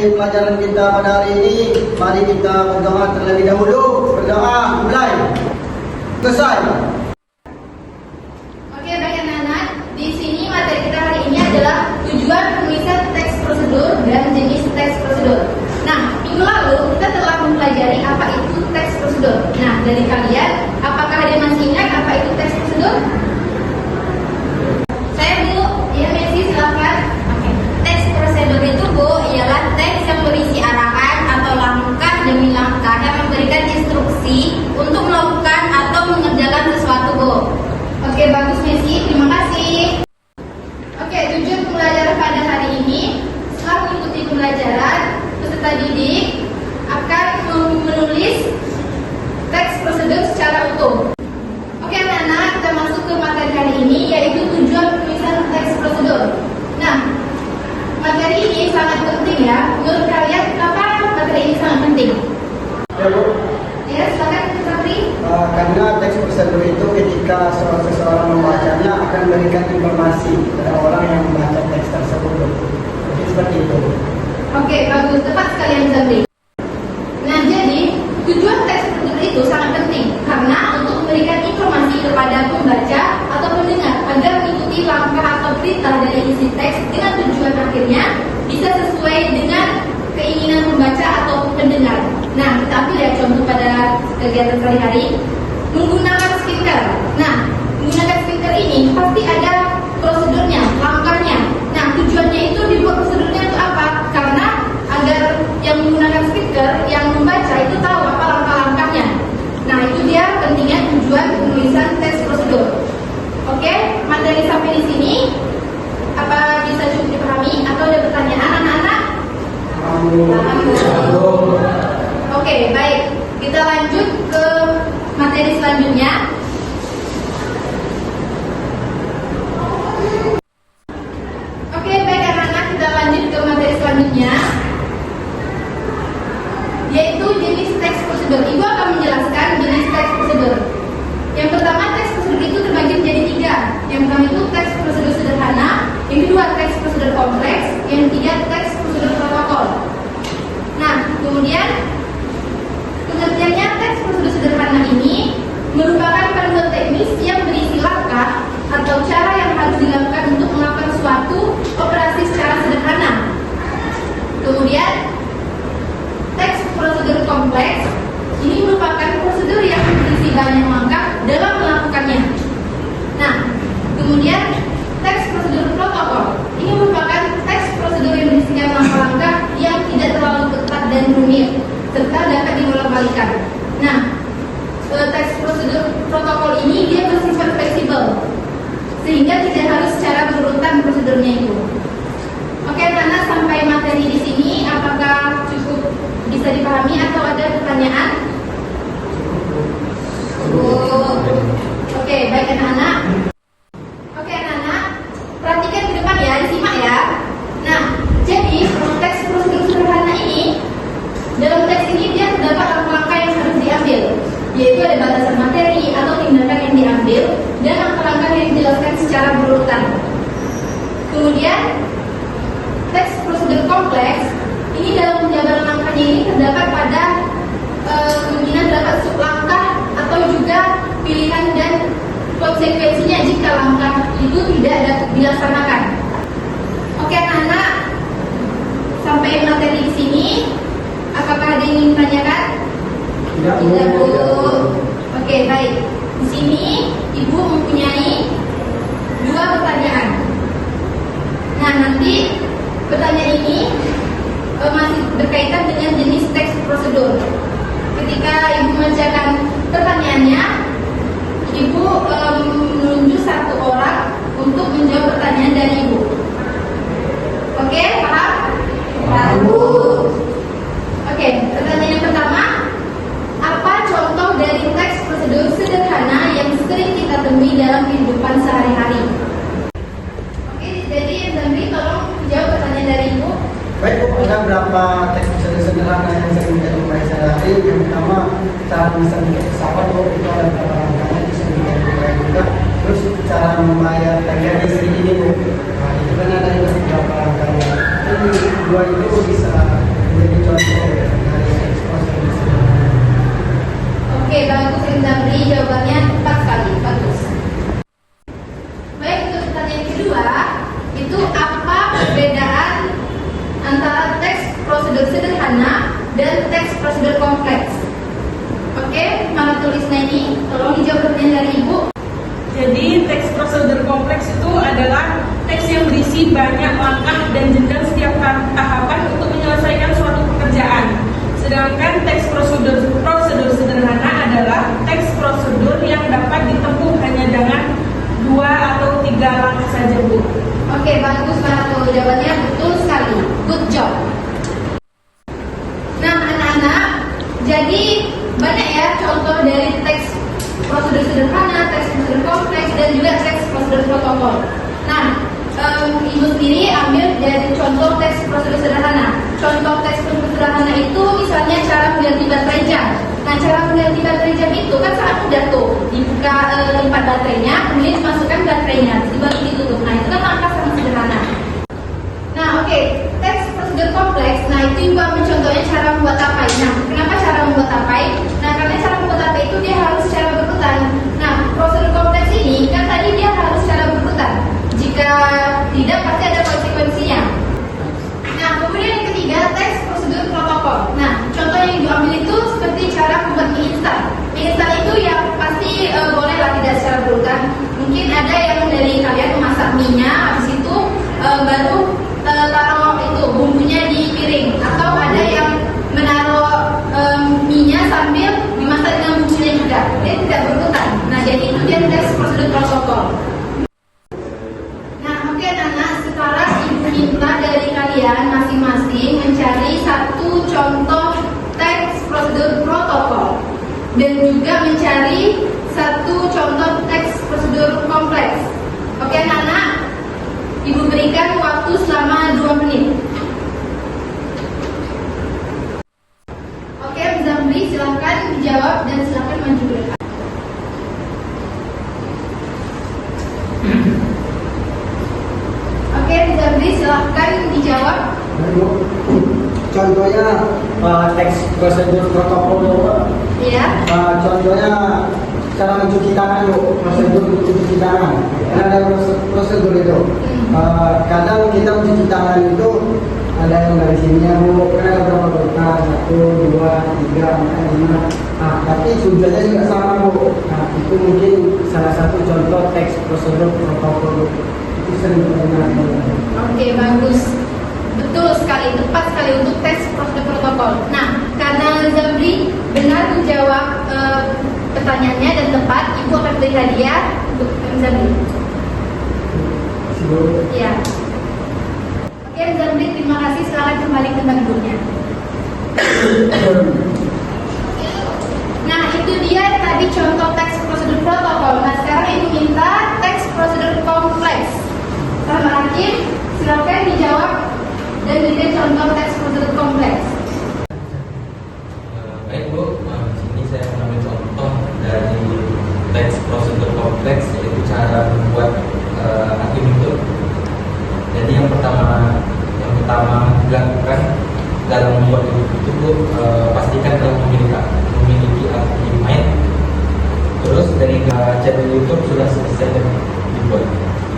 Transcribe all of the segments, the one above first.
materi pelajaran kita pada hari ini. Mari kita berdoa terlebih dahulu. Berdoa, mulai. Selesai. Oke, baik anak-anak. Di sini materi kita hari ini adalah tujuan penulisan teks prosedur dan jenis teks prosedur. Nah, minggu lalu kita telah mempelajari apa itu teks prosedur. Nah, dari kalian, apakah ada yang masih ingat apa itu teks prosedur? Saya dulu, ya Messi silakan. Oke. Teks prosedur itu Bu ialah teks yang berisi arahan atau langkah demi langkah yang memberikan instruksi untuk melakukan atau mengerjakan sesuatu Bu. Oke, bagus Messi, terima kasih. Oke, tujuan pembelajaran pada hari ini, setelah mengikuti pembelajaran, peserta didik akan menulis teks prosedur secara utuh. Oke anak-anak, kita masuk ke materi hari ini, yaitu tujuan penulisan teks prosedur. Nah, materi ini sangat penting ya. Menurut kalian, kenapa materi ini sangat penting? Ya Bu. Ya, silakan Sapri. Karena teks prosedur itu ketika seseorang membacanya akan memberikan informasi kepada orang yang membaca teks tersebut. Jadi seperti itu. Oke, bagus. Tepat sekali yang Sapri. Nah, jadi tujuan teks prosedur itu sangat penting karena untuk memberikan informasi kepada pembaca atau pendengar agar mengikuti langkah atau perintah dari isi teks dengan tujuan akhirnya bisa sesuai dengan keinginan pembaca atau pendengar. Nah, kita ambil ya contoh pada kegiatan sehari-hari menggunakan speaker. Nah, menggunakan speaker ini pasti ada prosedurnya, langkahnya. Nah, tujuannya itu dibuat prosedurnya itu apa? Karena agar yang menggunakan speaker, yang membaca itu tahu apa langkah-langkahnya. Nah, itu dia pentingnya tujuan penulisan teks prosedur. Oke, materi sampai di sini apa bisa cukup dipahami atau ada pertanyaan anak-anak? Oke, baik. Kita lanjut ke materi selanjutnya. Oke, baik anak-anak, kita lanjut ke materi selanjutnya, yaitu jenis teks prosedur. Ibu akan menjelaskan jenis teks prosedur. Yang pertama, teks prosedur itu terbagi menjadi 3. Yang pertama itu teks prosedur sederhana, yang kedua teks prosedur kompleks, yang ketiga teks prosedur protokol. Nah, kemudian pengertiannya teks prosedur sederhana ini merupakan panduan teknis yang berisi langkah atau cara yang harus dilakukan untuk melakukan suatu operasi secara sederhana. Kemudian teks prosedur kompleks ini merupakan prosedur yang berisi banyak langkah dalam melakukannya. Nah, kemudian teks prosedur protokol ini merupakan teks prosedur yang berisikan langkah-langkah yang tidak terlalu ketat dan rumit serta dapat dibolak-balikan. Nah, teks prosedur protokol ini dia bersifat fleksibel sehingga tidak harus secara berurutan prosedurnya itu. Oke, anak-anak, sampai materi di sini apakah cukup bisa dipahami atau ada pertanyaan? Oke, baik anak-anak. Oke anak-anak, perhatikan ke depan ya, disimak ya. Nah, jadi teks prosedur sederhana ini, dalam teks ini dia terdapat langkah-langkah yang harus diambil, yaitu ada batasan materi atau tindakan yang diambil dan langkah-langkah yang dijelaskan secara berurutan. Kemudian teks prosedur kompleks ini dalam penjabaran langkahnya ini terdapat pada kemungkinan terdapat sublangkah atau juga pilihan dan konsekuensinya jika langkah itu tidak dapat dilaksanakan. Oke anak-anak, sampai materi di sini, apakah ada yang ingin ditanyakan? Tidak Bu. Oke, baik. Di sini Ibu mempunyai 2 pertanyaan. Nah, nanti pertanyaan ini masih berkaitan dengan jenis teks prosedur. Ketika Ibu membacakan pertanyaannya, Ibu menunjuk 1 orang untuk menjawab pertanyaan dari Ibu. Oke, paham? Bagus. Oke, pertanyaan yang pertama, apa contoh dari teks prosedur sederhana yang sering kita temui dalam kehidupan sehari-hari? Oke, jadi yang Zamri tolong jawab pertanyaan dari Ibu. Baik Bu, ada berapa teks prosedur sederhana yang sering kita jumpai sehari-hari. Yang pertama, cara memesan pesawat Bu, itu ada beberapa langkahnya bisa kita jumpai juga. Terus cara membayar tagihan listrik ini Bu, nah, itu kan ada beberapa langkahnya. Dan 2 itu bisa Oke, bagus Indri, jawabannya tepat sekali, bagus. Baik, untuk pertanyaan kedua, itu apa perbedaan antara teks prosedur sederhana dan teks prosedur kompleks? Oke, mana tulisnya ini? Tolong dijawab pertanyaan dari Ibu. Jadi teks prosedur kompleks itu adalah teks yang berisi banyak langkah dan jenjang setiap tahapan untuk menyelesaikan suatu pekerjaan. Sedangkan teks prosedur sederhana adalah teks prosedur yang dapat ditempuh hanya dengan 2 atau 3 langkah saja, Bu. Oke, bagus banget tuh. Jawabannya betul sekali. Good job. Nah, anak-anak, jadi banyak ya contoh dari teks prosedur sederhana, teks prosedur kompleks, dan juga teks prosedur protokol. Nah, Ibu sendiri ambil dari contoh teks prosedur sederhana. Contoh teks prosedur sederhana itu misalnya cara mengganti baterai jam. Nah, cara mengganti baterai jam itu kan sangat mudah tuh. Dibuka tempat baterainya, kemudian dimasukkan baterainya, baru ditutup. Nah, itu kan langkah sangat sederhana. Nah, oke, teks prosedur kompleks. Nah, itu juga mencontohnya cara membuat tapai. Nah, kenapa cara membuat tapai? Nah, karena cara membuat tapai itu dia harus secara berurutan. Nah, prosedur kompleks ini kan tadi dia harus secara berurutan. Jika tidak, pasti ada konsekuensinya. Nah, kemudian yang ketiga, teks prosedur protokol. Nah, contoh yang diambil itu seperti cara membuat mie instan. Mie instan itu ya pasti bolehlah tidak secara berurutan. Mungkin ada yang dari kalian memasak mie-nya, habis itu baru taruh itu bumbunya di piring, atau ada yang menaruh mie-nya sambil dimasak dengan bumbunya juga. Dia tidak berurutan. Nah, jadi itu dia teks prosedur protokol. Nah, oke anak-anak, sekarang Ibu minta dari kalian masing-masing mencari satu contoh teks prosedur protokol dan juga mencari satu contoh teks prosedur kompleks. Oke anak-anak, Ibu berikan waktu selama 2 menit. Oke, Zamri, silakan dijawab dan silakan maju ke depan. Oke, Zamri, silakan dijawab. Contohnya teks prosedur protokol. Iya. Contohnya cara mencuci tangan, Bu. Prosedur mencuci tangan. Kan ada prosedur itu. Kadang kita mencuci tangan itu ada yang dari sini ya, Bu. Kan ada berapa berkas? 1, 2, 3, 4, 5. Nah, tapi tujuannya juga sama, Bu. Nah, itu mungkin salah satu contoh teks prosedur protokol. Itu sering terdengar. Oke, bagus. Betul sekali, tepat sekali untuk teks prosedur protokol. Nah, karena Zamri benar menjawab pertanyaannya dan tepat, Ibu akan beri hadiah untuk Zamri. Ya. Oke, Zamri, terima kasih. Silakan kembali ke tempat duduknya. Nah, itu dia tadi contoh teks prosedur protokol. Nah, sekarang Ibu minta teks prosedur kompleks. Sama Hakim, silakan dijawab dan berikan contoh teks prosedur kompleks. Baik Bu, sini saya mengambil contoh dari teks prosedur kompleks, yaitu cara membuat aktivitur. Jadi yang pertama dilakukan dalam membuat itu Bu, pastikan telah memiliki akun email. Terus dari channel YouTube sudah selesai dibuat.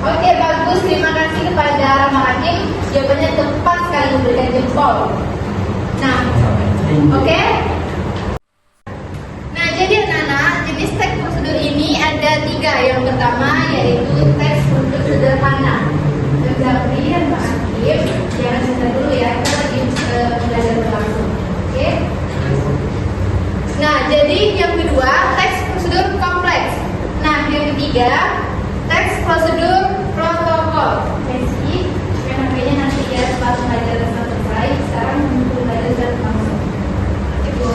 Oke, bagus. Terima kasih kepada Rama Hakim. Jawabannya tepat sekali, memberikan jempol. Nah, oke. Nah, jadi anak-anak, jenis teks prosedur ini ada 3. Yang pertama yaitu teks prosedur sederhana. Dan Zamri dan Pak Hakim, jangan sebentar dulu ya, kita lagi belajar berlangsung. Oke. Nah, jadi yang kedua teks prosedur kompleks. Nah, yang ketiga teks prosedur protokol. Jadi, makanya nanti ya setelah pelajaran selesai, sekarang untuk belajar langsung. Ibu.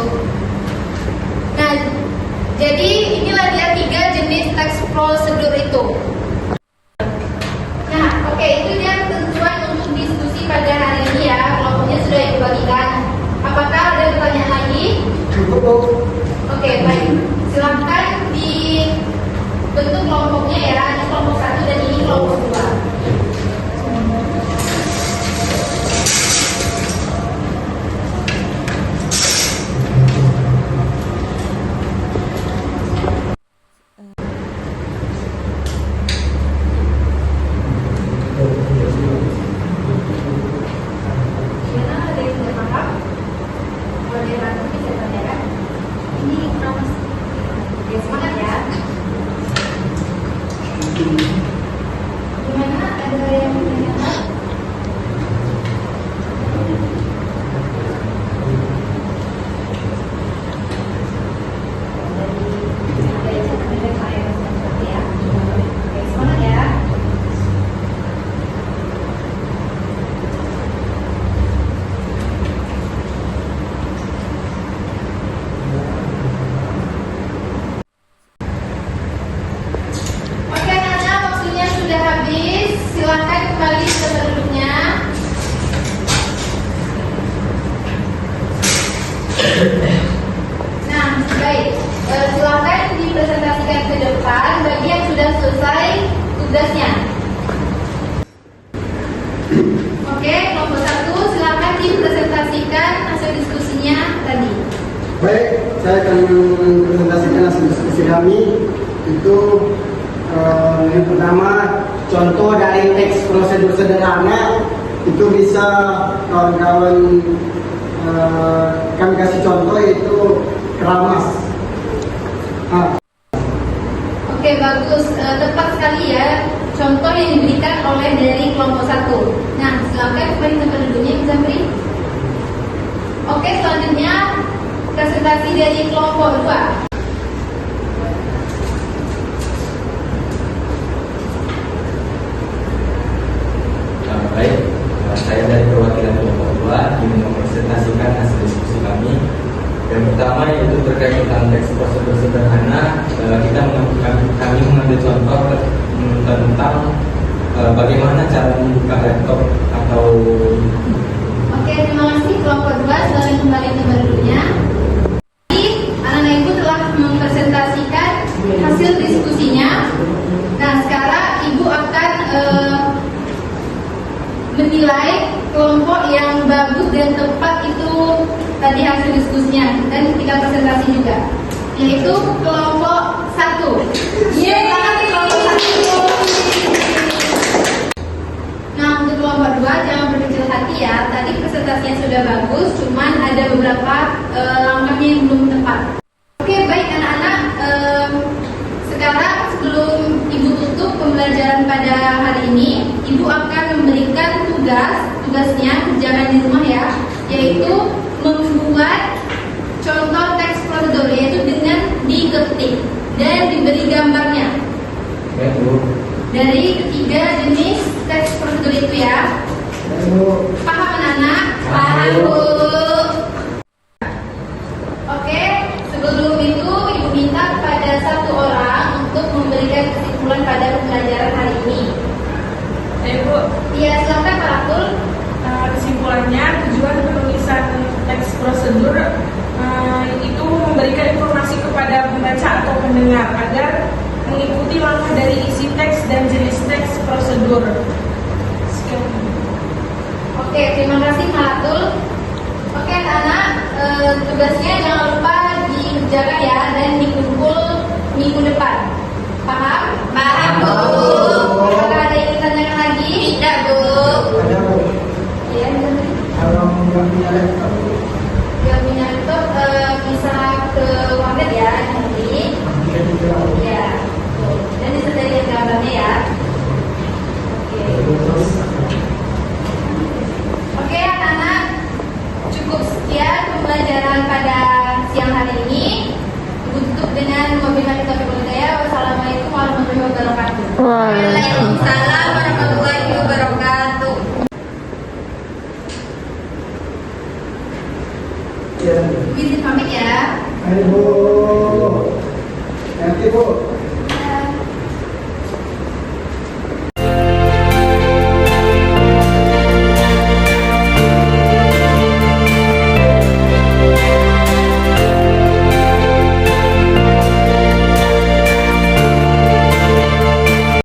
Nah, jadi inilah dia 3 jenis teks prosedur itu. Nah, oke, itu dia ketentuan untuk diskusi pada hari ini ya. Kelompoknya sudah Ibu bagikan. Apakah ada pertanyaan lagi? Cukup, Bu. Oke, baik. Silakan dibentuk kelompoknya ya. Ini kelompok 1 dan ini kelompok 2. Silakan dipresentasikan ke depan bagi yang sudah selesai tugasnya. Oke, kelompok 1 silakan dipresentasikan hasil diskusinya tadi. Baik, saya akan mempresentasikan hasil diskusi kami. Itu yang pertama, contoh dari teks prosedur sederhana. Itu bisa kawan-kawan kami kasih contoh, yaitu keramas. Oke, bagus. Tepat sekali ya contoh yang diberikan oleh dari kelompok 1. Nah, silakan kembali tempat duduknya, bisa beri. Oke, selanjutnya presentasi dari kelompok 2. Baik, saya dari perwakilan kelompok 2 ingin mempresentasikan hasil diskusi kami. Yang pertama yaitu terkait tentang teks prosedur sederhana. Kami mengambil contoh tentang bagaimana cara membuka laptop atau. Oke, terima kasih kelompok 2. Silakan kembali tempat duduknya. Jadi, anak-anak ibu telah mempresentasikan hasil diskusinya. Nah, sekarang ibu akan menilai kelompok yang bagus dan tepat itu tadi hasil diskusinya, dan kita presentasi juga, yaitu kelompok 1. Yeay, kelompok 1. Nah, untuk kelompok 2 jangan berkecil hati ya. Tadi presentasinya sudah bagus, cuman ada beberapa langkahnya yang belum tepat. Oke, baik anak-anak. Sekarang sebelum ibu tutup pembelajaran pada hari ini, ibu akan memberikan tugasnya kerjakan di rumah ya, yaitu membuat contoh teks prosedur, yaitu dengan diketik dan diberi gambarnya dari ketiga jenis teks prosedur itu ya. Paham anak-anak? Paham Bu. Oke, sebelum itu ibu minta kepada satu orang untuk memberikan kesimpulan pada pembelajaran hari ini. Ibu, Iya, silakan Pak Ratul. kesimpulannya tujuan penulisan teks prosedur itu memberikan informasi kepada pembaca atau pendengar agar mengikuti langkah dari isi teks dan jenis teks prosedur. Sekian. Oke, terima kasih Pak Ratul. Oke anak-anak, tugasnya jangan lupa dikerjakan ya dan dikumpul minggu depan. Paham? Paham Bu. Apakah ada yang ditanyakan lagi? Tidak Bu. Ada Bu. Ya, Kalau nggak punya laptop, yang punya laptop bisa ke warnet ya nanti. bisa juga. Ya, dan disediakan gambarnya ya. Oke anak-anak, cukup sekian pembelajaran pada siang hari ini. Tutup dengan wabillahi taufiq wal hidayah. Wassalamualaikum warahmatullahi wabarakatuh. Waalaikumsalam warahmatullahi wabarakatuh. Ya. Bu izin pamit ya. Ayo Bu. Nanti Bu.